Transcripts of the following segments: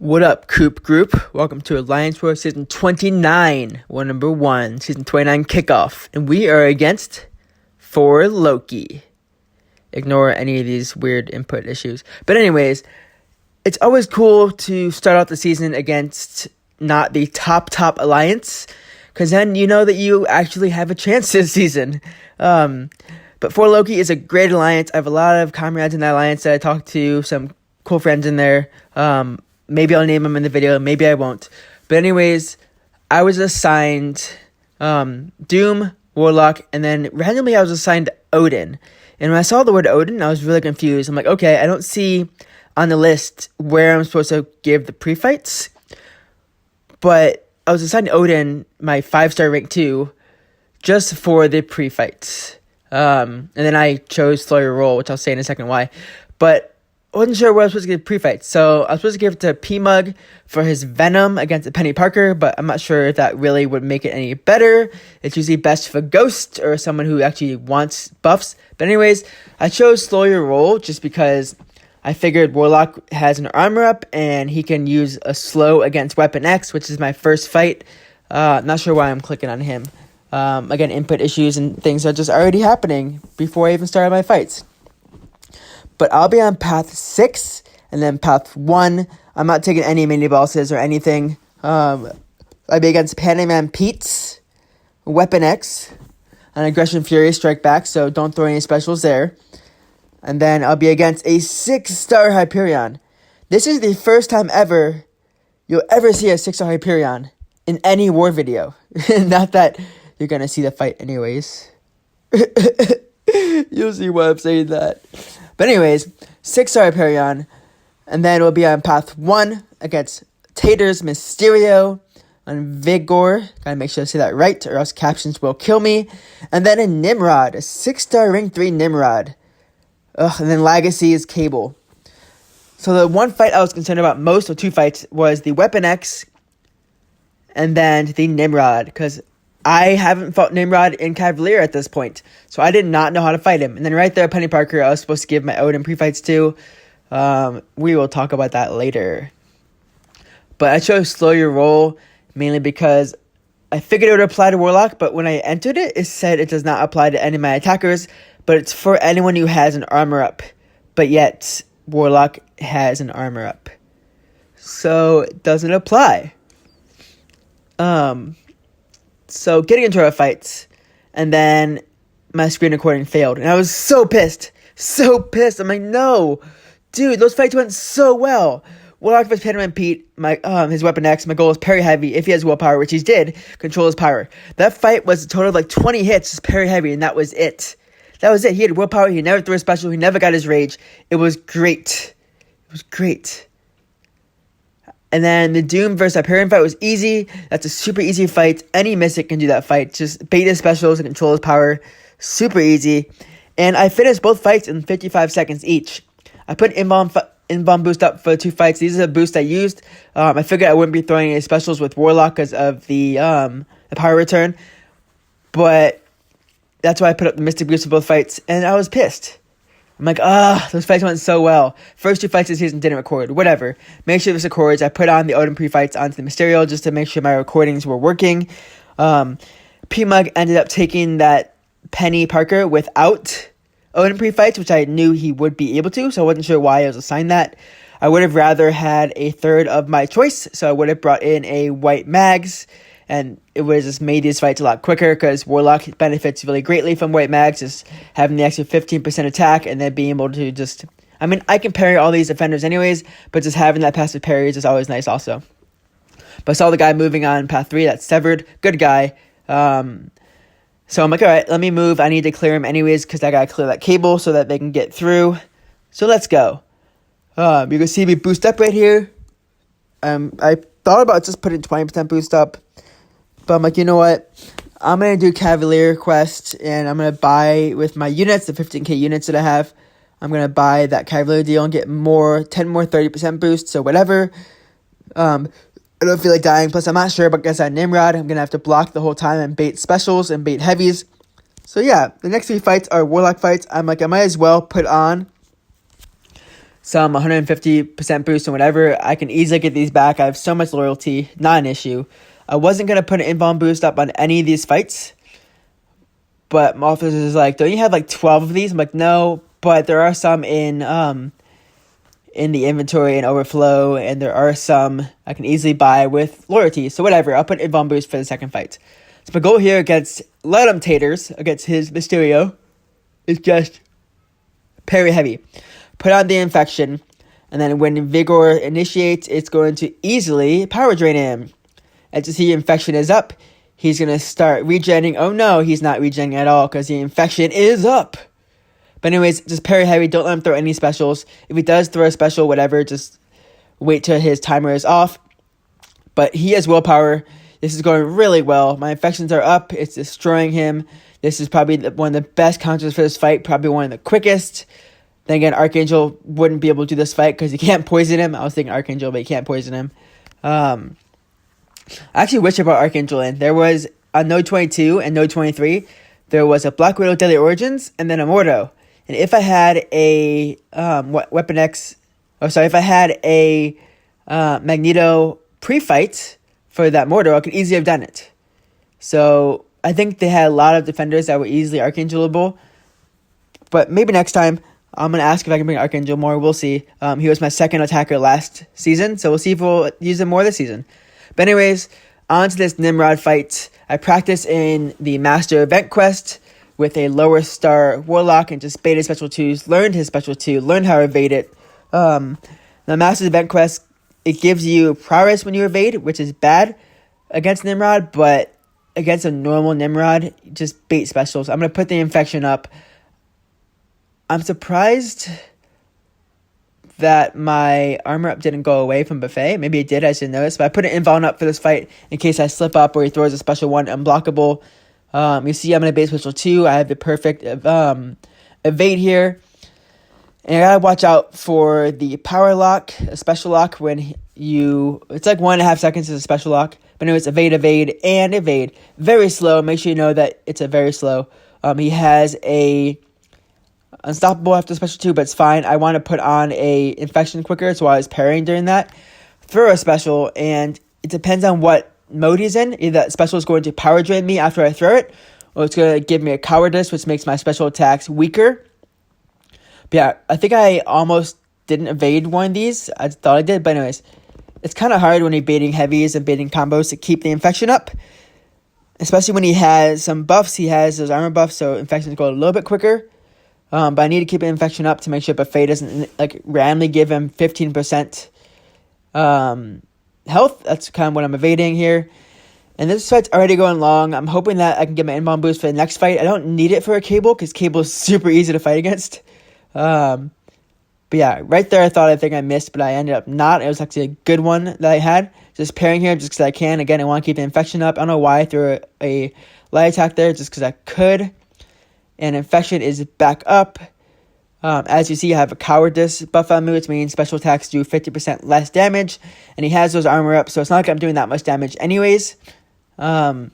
What up, Coop Group? Welcome to Alliance War Season 29, number 1, Season 29 kickoff. And we are against for Loki. Ignore any of these weird input issues. But anyways, it's always cool to start out the season against not the top Alliance, because then you know that you actually have a chance this season. But for Loki is a great alliance. I have a lot of comrades in that alliance that I talked to, some cool friends in there. Maybe I'll name them in the video, maybe I won't. But anyways, I was assigned Doom, Warlock, and then randomly I was assigned Odin. And when I saw the word Odin, I was really confused. I'm like, okay, I don't see on the list where I'm supposed to give the pre-fights. But I was assigned Odin, my 5-star rank 2, just for the pre-fights. And then I chose Slow Your Roll, which I'll say in a second why. But I wasn't sure where I was supposed to give pre-fights. So I was supposed to give it to P-Mug for his Venom against Penny Parker, but I'm not sure if that really would make it any better. It's usually best for Ghost or someone who actually wants buffs. But anyways, I chose Slow Your Roll just because I figured Warlock has an armor up and he can use a slow against Weapon X, which is my first fight. Not sure why I'm clicking on him. Again, input issues and things are just already happening before I even started my fights. But I'll be on path 6 and then path 1. I'm not taking any mini bosses or anything. I'll be against PandamanPete, Weapon X, and Aggression Fury Strike Back, so don't throw any specials there. And then I'll be against a 6-star Hyperion. This is the first time ever you'll ever see a 6-star Hyperion in any war video. Not that you're going to see the fight anyways. You'll see why I'm saying that. But anyways, 6-star Hyperion, and then we'll be on path 1 against Taters, Mysterio, and Vigor. Gotta make sure I say that right, or else captions will kill me. And then a Nimrod, a 6-star rank 3 Nimrod. And then Lagacy is Cable. So the one fight I was concerned about most, or 2 fights, was the Weapon X, and then the Nimrod, because I haven't fought Nimrod in Cavalier at this point, so I did not know how to fight him. And then right there, Penny Parker, I was supposed to give my Odin pre-fights to. We will talk about that later. But I chose Slow Your Roll, mainly because I figured it would apply to Warlock, but when I entered it, it said it does not apply to any of my attackers, but it's for anyone who has an armor up. But yet, Warlock has an armor up. So, it doesn't apply. So, getting into our fights, and then my screen recording failed, and I was so pissed. I'm like, no, dude, those fights went so well. Warlock vs. PandamanPete, his Weapon X, my goal is parry heavy, if he has willpower, which he did, control his power. That fight was a total of like 20 hits, just parry heavy, and that was it. He had willpower, he never threw a special, he never got his rage. It was great. And then the Doom vs. Hyperion fight was easy. That's a super easy fight. Any Mystic can do that fight. Just bait his specials and control his power. Super easy. And I finished both fights in 55 seconds each. I put Inbomb boost up for 2 fights. These are the boosts I used. I figured I wouldn't be throwing any specials with Warlock because of the power return. But that's why I put up the Mystic boost for both fights. And I was pissed. I'm like, those fights went so well. First 2 fights of the season didn't record. Whatever. Make sure this records. I put on the Odin pre-fights onto the Mysterio just to make sure my recordings were working. P-Mug ended up taking that Penny Parker without Odin pre-fights, which I knew he would be able to, so I wasn't sure why I was assigned that. I would have rather had a third of my choice, so I would have brought in a white Mags, and it would have just made these fights a lot quicker, because Warlock benefits really greatly from white Mags, just having the extra 15% attack, and then being able to just, I can parry all these defenders anyways, but just having that passive parries is always nice also. But I saw the guy moving on path 3, that's Severed, good guy. So I'm like, alright, let me move, I need to clear him anyways, because I gotta clear that cable so that they can get through. So let's go. You can see me boost up right here. I thought about just putting 20% boost up, but I'm like, you know what? I'm going to do Cavalier quest, and I'm going to buy with my units, the 15k units that I have. I'm going to buy that Cavalier deal and get 10 more 30% boost, so whatever. I don't feel like dying, plus I'm not sure about that Nimrod. I'm going to have to block the whole time and bait specials and bait heavies. So yeah, the next 3 fights are Warlock fights. I'm like, I might as well put on some 150% boost and whatever, I can easily get these back. I have so much loyalty, not an issue. I wasn't going to put an invuln boost up on any of these fights, but my officer is like, don't you have like 12 of these? I'm like, no, but there are some in the inventory and overflow, and there are some I can easily buy with loyalty. So whatever, I'll put invuln boost for the second fight. So my goal here against Luhdemtaters, against his Mysterio, is just parry heavy. Put on the infection, and then when Vigor initiates, it's going to easily power drain him. As you see, infection is up. He's going to start regenning. Oh no, he's not regenning at all because the infection is up. But anyways, just parry heavy. Don't let him throw any specials. If he does throw a special, whatever, just wait till his timer is off. But he has willpower. This is going really well. My infections are up. It's destroying him. This is probably one of the best counters for this fight. Probably one of the quickest. Then again, Archangel wouldn't be able to do this fight because he can't poison him. I was thinking Archangel, but he can't poison him. I actually wish I brought Archangel in. There was on Node 22 and Node 23, there was a Black Widow Deadly Origins and then a Mordo. And if I had a Weapon X, if I had a Magneto pre-fight for that Mordo, I could easily have done it. So I think they had a lot of defenders that were easily Archangelable. But maybe next time, I'm going to ask if I can bring Archangel more. We'll see. He was my second attacker last season, so we'll see if we'll use him more this season. But anyways, on to this Nimrod fight. I practiced in the Master Event Quest with a lower star Warlock and just baited Special 2s, learned his Special 2, learned how to evade it. The Master Event Quest, it gives you prowess when you evade, which is bad against Nimrod, but against a normal Nimrod, just bait specials. I'm going to put the infection up. I'm surprised that my armor up didn't go away from Buffet. Maybe it did, I should notice. But I put an invuln up for this fight in case I slip up or he throws a special one unblockable. You see I'm going to bait special 2. I have the perfect evade here. And I got to watch out for the power lock, a special lock when it's like 1.5 seconds is a special lock. But anyways, evade, and evade. Very slow. Make sure you know that it's a very slow. He has a unstoppable after special 2, but it's fine. I want to put on a infection quicker, so I was parrying during that. Throw a special, and it depends on what mode he's in. Either that special is going to power drain me after I throw it, or it's going to give me a cowardice, which makes my special attacks weaker. But yeah, I think I almost didn't evade one of these. I thought I did, but anyways, it's kind of hard when you're baiting heavies and baiting combos to keep the infection up. Especially when he has some buffs. He has those armor buffs, so infections go a little bit quicker. But I need to keep the infection up to make sure Buffet doesn't randomly give him 15% health. That's kind of what I'm evading here. And this fight's already going long. I'm hoping that I can get my invuln boost for the next fight. I don't need it for a Cable because Cable is super easy to fight against. But yeah, right there I think I missed, but I ended up not. It was actually a good one that I had. Just parrying here just because I can. Again, I want to keep the infection up. I don't know why I threw a light attack there, just because I could. And infection is back up. As you see, I have a cowardice buff on me, which means special attacks do 50% less damage. And he has those armor up, so it's not like I'm doing that much damage anyways. I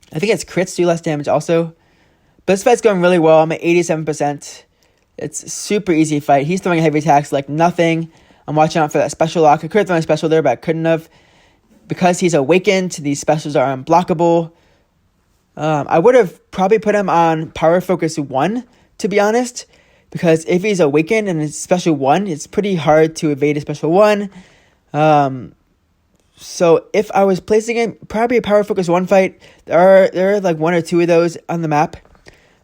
think it's crits do less damage also. But this fight's going really well. I'm at 87%. It's a super easy fight. He's throwing heavy attacks like nothing. I'm watching out for that special lock. I could have thrown a special there, but I couldn't have. Because he's awakened, these specials are unblockable. I would have probably put him on Power Focus 1, to be honest. Because if he's awakened and it's special 1, it's pretty hard to evade a special 1. So if I was placing him, probably a Power Focus 1 fight. There are like 1 or 2 of those on the map.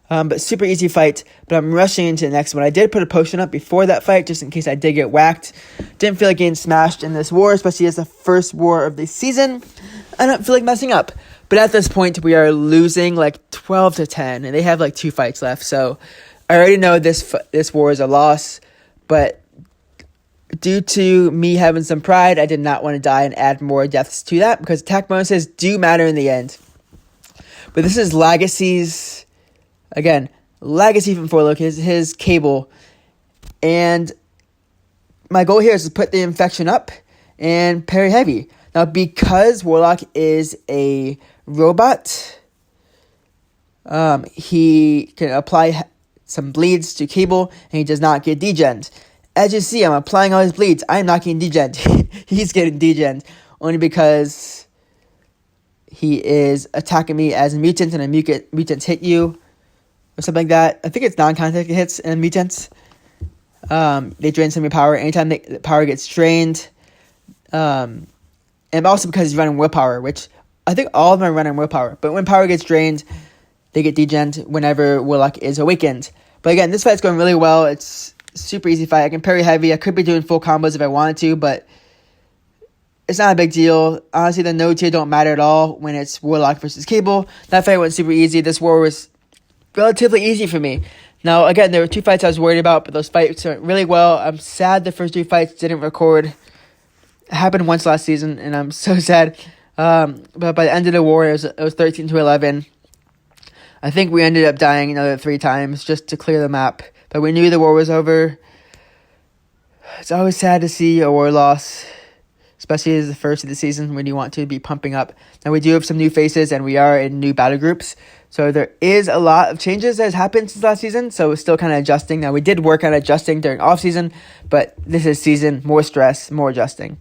But super easy fight. But I'm rushing into the next one. I did put a potion up before that fight, just in case I did get whacked. Didn't feel like getting smashed in this war, especially as the first war of the season. I don't feel like messing up. But at this point, we are losing like 12-10, and they have like 2 fights left. So I already know this war is a loss. But due to me having some pride, I did not want to die and add more deaths to that, because attack bonuses do matter in the end. But this is Lagacy's, again, Lagacy from Warlock, his Cable. And my goal here is to put the infection up and parry heavy. Now, because Warlock is a robot, he can apply some bleeds to Cable, and he does not get degens. As you see, I'm applying all his bleeds. I am not getting degened. He's getting degened. Only because he is attacking me as a mutant, and mutants hit you. Or something like that. I think it's non-contact hits and mutants. They drain some of your power. Anytime the power gets drained. And also because he's running willpower, which I think all of them are running willpower. But when power gets drained, they get degened whenever Warlock is awakened. But again, this fight's going really well. It's a super easy fight. I can parry heavy. I could be doing full combos if I wanted to, but it's not a big deal. Honestly, the nodes here don't matter at all when it's Warlock versus Cable. That fight went super easy. This war was relatively easy for me. Now, again, there were 2 fights I was worried about, but those fights went really well. I'm sad the first 3 fights didn't record. It happened once last season, and I'm so sad. But by the end of the war, it was 13-11. I think we ended up dying another 3 times just to clear the map. But we knew the war was over. It's always sad to see a war loss, especially as the first of the season when you want to be pumping up. Now, we do have some new faces, and we are in new battle groups. So there is a lot of changes that has happened since last season. So we're still kind of adjusting. Now, we did work on adjusting during off-season, but this is season, more stress, more adjusting.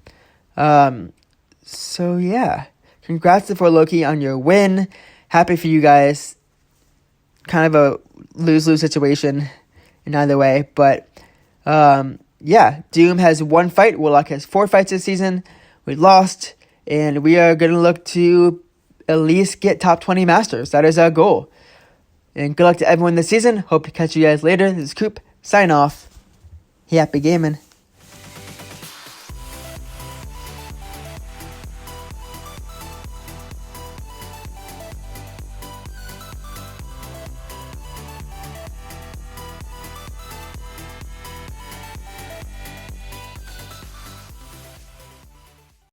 So, yeah. Congrats to Loki on your win. Happy for you guys. Kind of a lose-lose situation in either way. But, yeah. Doom has 1 fight. Warlock has 4 fights this season. We lost. And we are going to look to at least get top 20 masters. That is our goal. And good luck to everyone this season. Hope to catch you guys later. This is Coop. Sign off. Happy gaming.